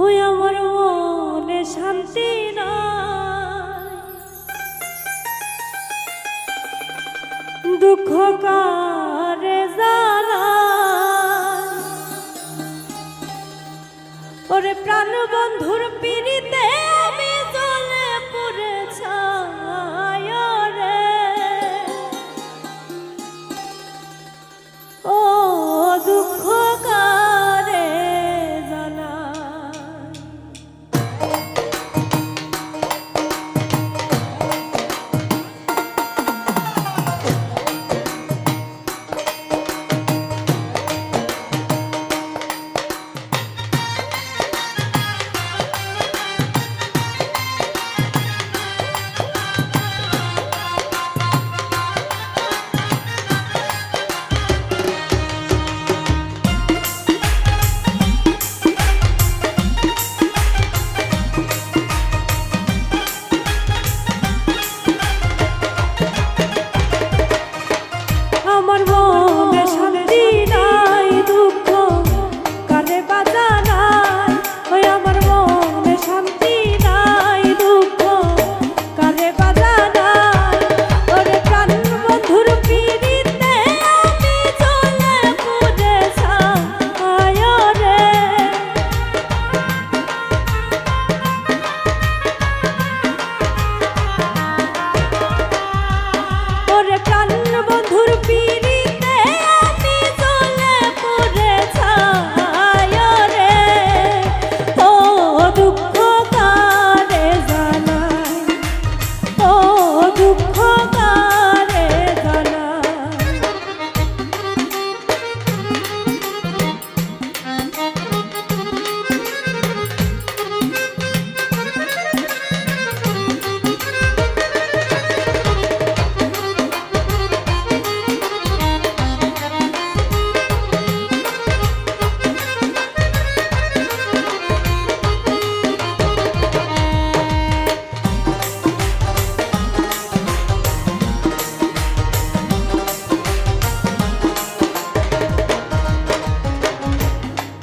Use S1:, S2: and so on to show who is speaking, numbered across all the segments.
S1: ওই আমার মনে শান্তি নাই, দুঃখ কারে জানাই। ওরে প্রাণ বন্ধুর পিড়িতে আমি জ্বলে পুড়ে ছাই রে। ও দুঃখ কারে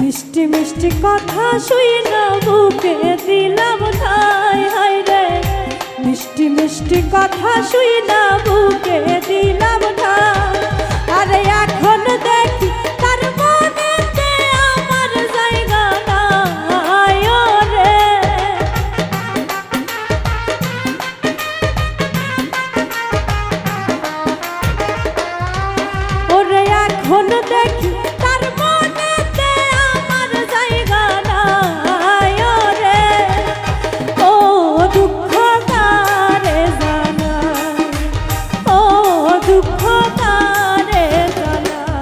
S1: মিষ্টি মিষ্টি কথা শুই না বুকে দিলাম ঠাই। হায় রে মিষ্টি মিষ্টি কথা শুই না বুকে দিলাম ঠাই। আরে এখন দেখি তার মনেতে আমার জায়গা নাই রে। ওরে এখন দেখি তার মনেতে আমার জায়গা নাই রে। ও দুঃখ কারে জানাই, ও দুঃখ কারে জানাই।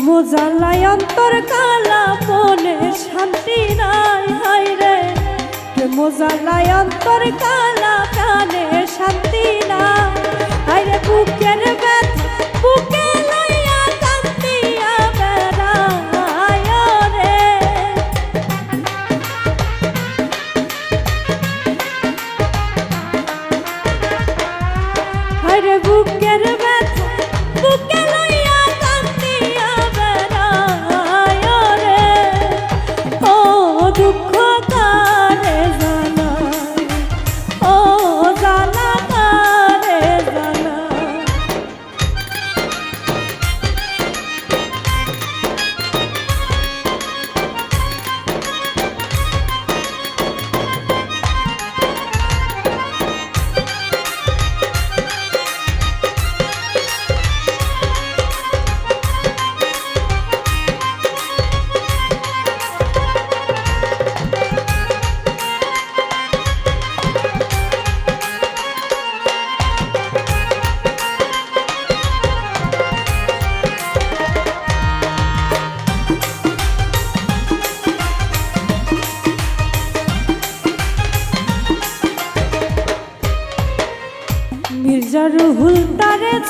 S1: মোজালাই অন্তর কালা মনে শান্তি নাই। হায় রে মোজালাই অন্তর কালা প্রাণে শান্তি নাই। হায় রে বুকের ব্যথা বুকে লইয়া কান্দিয়া বেড়াই রে। হায় রে বুকের ব্যথা বুকে লইয়া কান্দিয়া বেড়াই রে। ও দুঃখ কারে জানাই, ও জ্বালা কারে জানাই।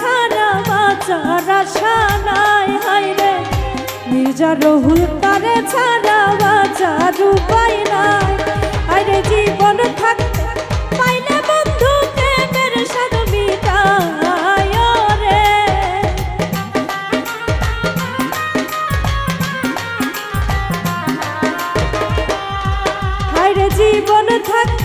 S1: ছাড়া বাঁচার আশা নাই। হায় রে মির্জা রহুল তারে ছাড়া বাঁচার উপায় নাই। হায় রে জীবন থাকতে পাইলে বন্ধু প্রেমের স্বাদ মিটায় রে। হায় রে জীবন থাকতে